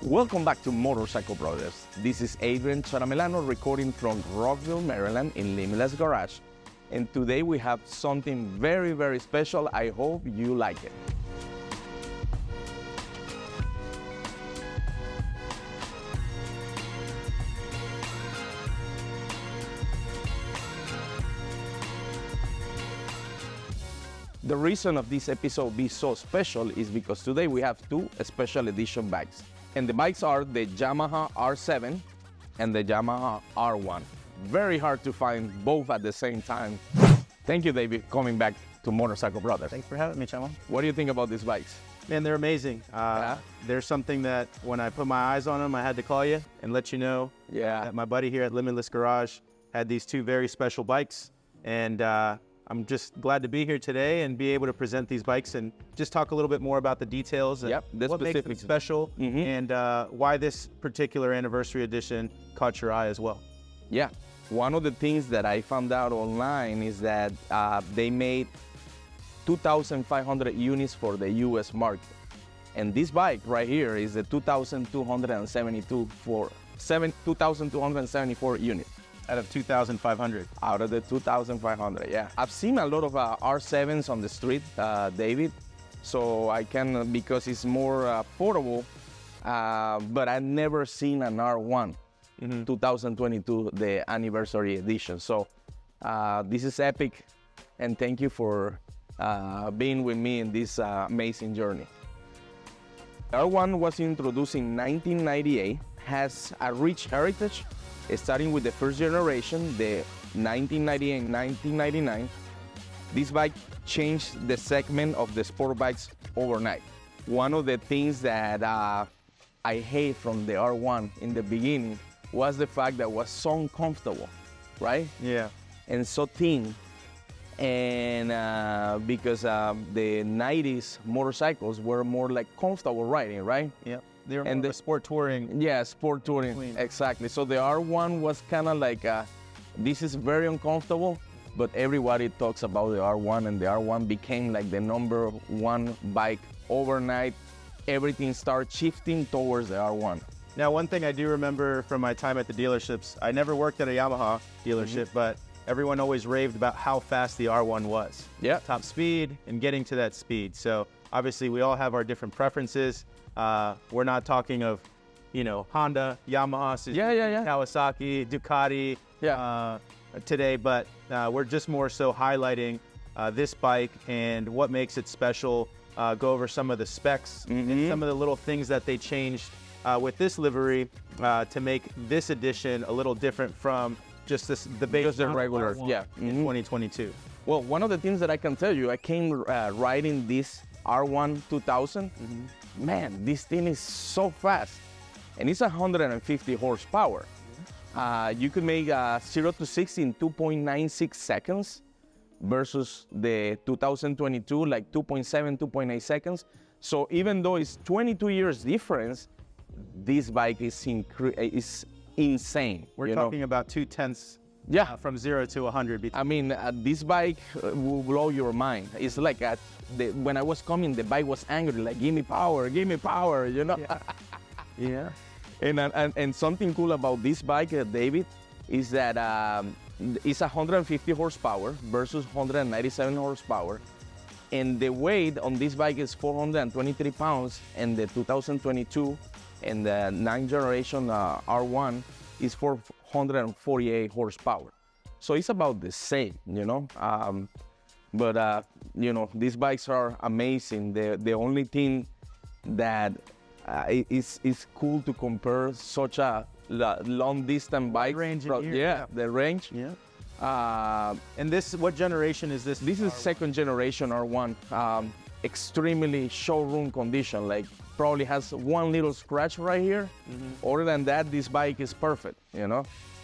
Welcome back to Motorcycle Brothers. This is Adrian Charamelano recording from Rockville, Maryland in Limitless Garage. And today we have something very, very special. I hope you like it. The reason of this episode be so special is because today we have two special edition bikes. And the bikes are the Yamaha R7 and the Yamaha R1. Very hard to find both at the same time. Thank you, David, coming back to Motorcycle Brothers. Thanks for having me, Chama. What do you think about these bikes? Man, they're amazing. There's something that when I put my eyes on them, I had to call you and let you know that my buddy here at Limitless Garage had these two very special bikes. And I'm just glad to be here today and be able to present these bikes and just talk a little bit more about the details and what makes them special and why this particular anniversary edition caught your eye as well. Yeah, one of the things that I found out online is that they made 2,500 units for the US market. And this bike right here is the 2,274 units. Out of 2,500. Out of the 2,500, yeah. I've seen a lot of R7s on the street, David, so I can, because it's more affordable, but I've never seen an R1 2022, the anniversary edition. So this is epic, and thank you for being with me in this amazing journey. R1 was introduced in 1998, has a rich heritage, starting with the first generation, the 1998 and 1999. This bike changed the segment of the sport bikes overnight. One of the things that I hate from the R1 in the beginning was the fact that it was so uncomfortable, right? Yeah. And so thin. And because the 90s motorcycles were more like comfortable riding, right? Yeah. They were more sport touring. Yeah, sport touring, exactly. So the R1 was kind of like, this is very uncomfortable, but everybody talks about the R1, and the R1 became like the #1 bike overnight. Everything started shifting towards the R1. Now, one thing I do remember from my time at the dealerships, I never worked at a Yamaha dealership, but everyone always raved about how fast the R1 was. Yeah. Top speed and getting to that speed. So obviously we all have our different preferences. We're not talking of, Honda, Yamaha, Suzuki, Kawasaki, Ducati today, but we're just more so highlighting this bike and what makes it special, go over some of the specs and some of the little things that they changed with this livery to make this edition a little different from just the base regular in 2022. Well, one of the things that I can tell you, I came riding this R1 2000. Man, this thing is so fast, and it's 150 horsepower. You could make 0 to 60 in 2.96 seconds versus the 2022, like 2.7, 2.8 seconds. So even though it's 22 years difference, this bike is insane. We're talking about 2/10 from 0 to 100. I mean, this bike will blow your mind. It's like when I was coming, the bike was angry, like, give me power, Yeah. And something cool about this bike, David, is that it's 150 horsepower versus 197 horsepower. And the weight on this bike is 423 pounds, and the 2022 and the 9th generation R1 is 448 horsepower. So it's about the same, But these bikes are amazing. The only thing that is cool to compare such a long distance bike. Range the range. Yeah. And this, what generation is this? This is second generation R1. Extremely showroom condition, like probably has one little scratch right here. Other than that, this bike is perfect,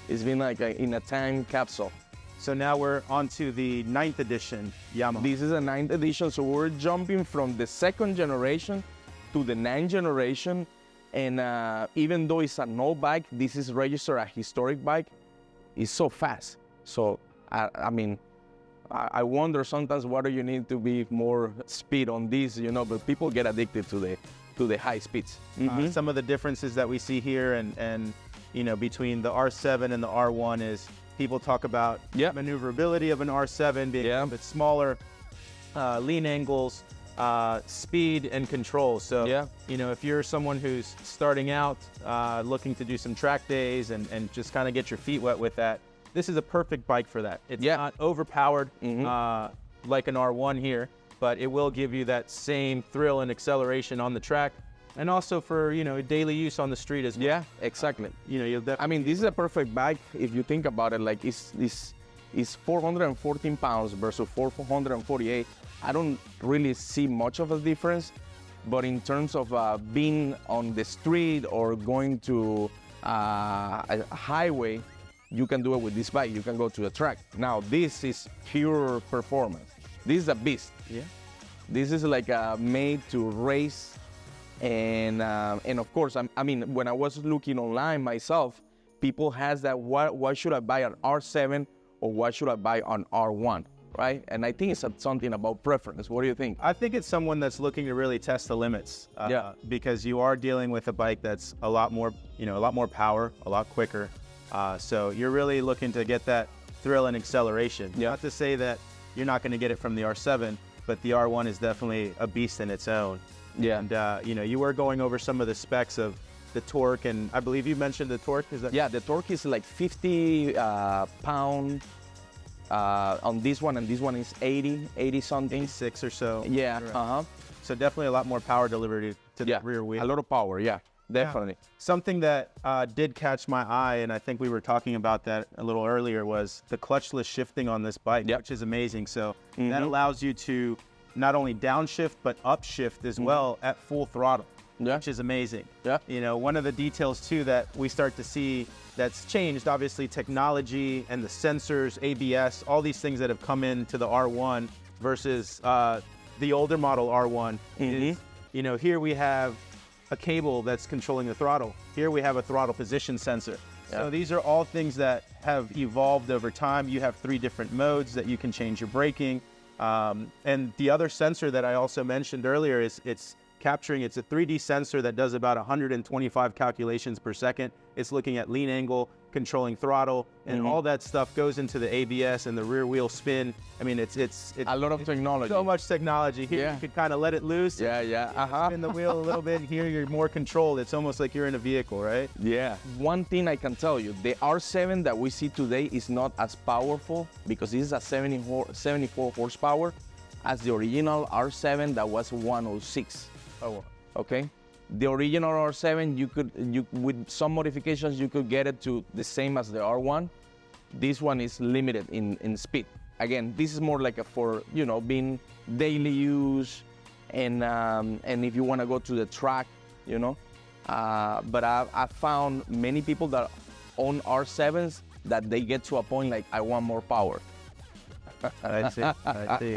It's been like in a time capsule. So now we're on to the 9th edition Yamaha. This is a 9th edition, so we're jumping from the second generation to the 9th generation. And even though it's an old bike, this is registered a historic bike. It's so fast. So, I mean, I wonder sometimes whether you need to be more speed on this, but people get addicted to to the high speeds. Some of the differences that we see here and you know, between the R7 and the R1 is people talk about maneuverability of an R7 being a bit smaller, lean angles, speed and control. So, you know, if you're someone who's starting out, looking to do some track days and just kind of get your feet wet with that, this is a perfect bike for that. It's not overpowered like an R1 here, but it will give you that same thrill and acceleration on the track. And also for, you know, daily use on the street as well. Yeah, exactly. You know, you'll definitely... I mean, this is a perfect bike if you think about it. Like, it's 414 pounds versus 448. I don't really see much of a difference, but in terms of being on the street or going to a highway, you can do it with this bike. You can go to the track. Now, this is pure performance. This is a beast. Yeah. This is like made to race. And of course, I mean, when I was looking online myself, people has that, why should I buy an R7 or why should I buy an R1, right? And I think it's something about preference. What do you think? I think it's someone that's looking to really test the limits. Because you are dealing with a bike that's a lot more, you know, a lot more power, a lot quicker. So you're really looking to get that thrill and acceleration. Not to say that you're not going to get it from the R7, but the R1 is definitely a beast in its own. And, you know, you were going over some of the specs of the torque, and I believe you mentioned the torque. Is that? Yeah, the torque is like 50 pound on this one, and this one is 80 something. 86 or so. Yeah, So definitely a lot more power delivery to the rear wheel. A lot of power, definitely. Something that did catch my eye, and I think we were talking about that a little earlier, was the clutchless shifting on this bike, which is amazing. So that allows you to not only downshift, but upshift as well at full throttle, which is amazing. You know, one of the details too that we start to see that's changed, obviously technology and the sensors, ABS, all these things that have come into the R1 versus the older model R1 is, you know, here we have a cable that's controlling the throttle. Here we have a throttle position sensor. So these are all things that have evolved over time. You have 3 different modes that you can change your braking. And the other sensor that I also mentioned earlier is it's a 3D sensor that does about 125 calculations per second. It's looking at lean angle, controlling throttle, and all that stuff goes into the ABS and the rear wheel spin. I mean, it's a lot of technology. So much technology. Here you could kind of let it loose. Spin the wheel a little bit. Here you're more controlled. It's almost like you're in a vehicle, right? Yeah. One thing I can tell you, the R7 that we see today is not as powerful because this is a 74 horsepower as the original R7 that was 106. Okay. The original R7, with some modifications, you could get it to the same as the R1. This one is limited in speed. Again, this is more like for, you know, being daily use and if you want to go to the track, you know. But I found many people that own R7s that they get to a point like, I want more power. I see.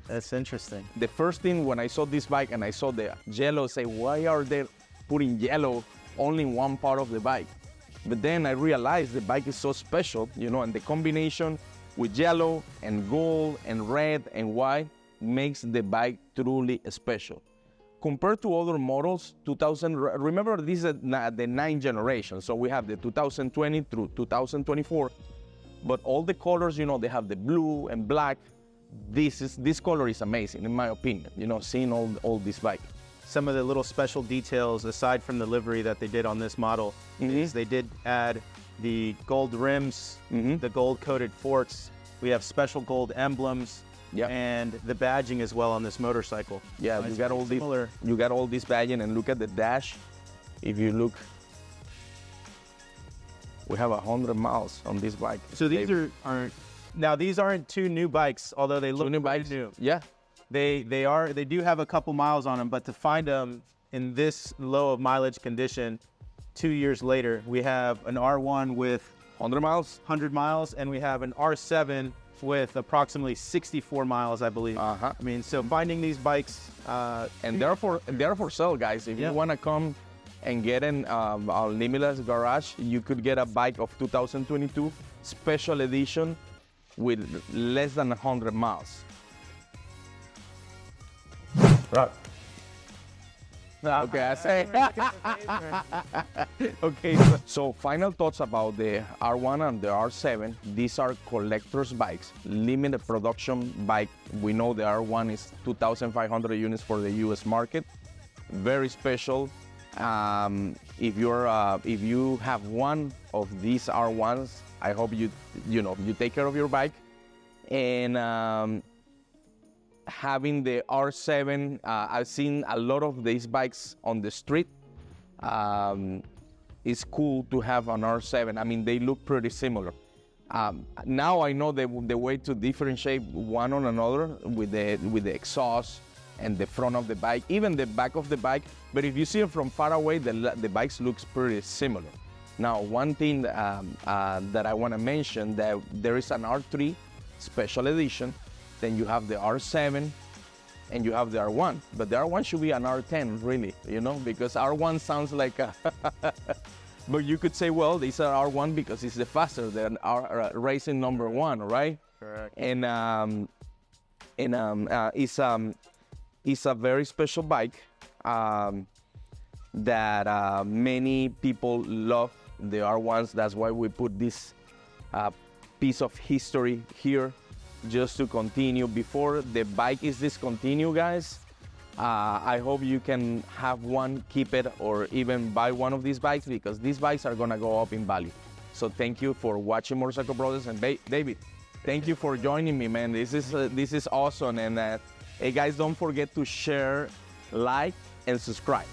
That's interesting. The first thing when I saw this bike and I saw the yellow, say, why are they putting yellow only in one part of the bike? But then I realized the bike is so special, you know, and the combination with yellow and gold and red and white makes the bike truly special. Compared to other models, remember this is the 9th generation, so we have the 2020 through 2024, but all the colors, you know, they have the blue and black. This color is amazing, in my opinion, you know, seeing all this bike. Some of the little special details, aside from the livery that they did on this model, is they did add the gold rims, the gold-coated forks. We have special gold emblems, and the badging as well on this motorcycle. Yeah, you got all this badging, and look at the dash. If you look, we have 100 miles on this bike. So these Now these aren't 2 new bikes, although they look new. Yeah, they do have a couple miles on them, but to find them in this low of mileage condition, 2 years later, we have an R1 with 100 miles, and we have an R7 with approximately 64 miles, I believe. I mean, so finding these bikes, and they're for sale, guys. If you want to come and get in our Limitless Garage, you could get a bike of 2022 special edition with less than 100 miles. Right. Okay, I say. Okay, so final thoughts about the R1 and the R7. These are collector's bikes, limited production bike. We know the R1 is 2,500 units for the US market. Very special. If you have one of these R1s, I hope you take care of your bike. And having the R7, I've seen a lot of these bikes on the street. It's cool to have an R7. I mean, they look pretty similar. Now I know the way to differentiate one on another with the exhaust and the front of the bike, even the back of the bike. But if you see it from far away, the bikes looks pretty similar. Now, one thing that I want to mention, that there is an R3 special edition, then you have the R7, and you have the R1. But the R1 should be an R10, really, because R1 sounds like a but you could say, well, these are R1 because it's the faster than our racing number one, right? Correct. And it's a very special bike that many people love the R1s. That's why we put this piece of history here, just to continue. Before the bike is discontinued, guys, I hope you can have one, keep it, or even buy one of these bikes, because these bikes are gonna go up in value. So thank you for watching Motorcycle Brothers, and David, thank you for joining me, man. This is awesome. And hey guys, don't forget to share, like, and subscribe.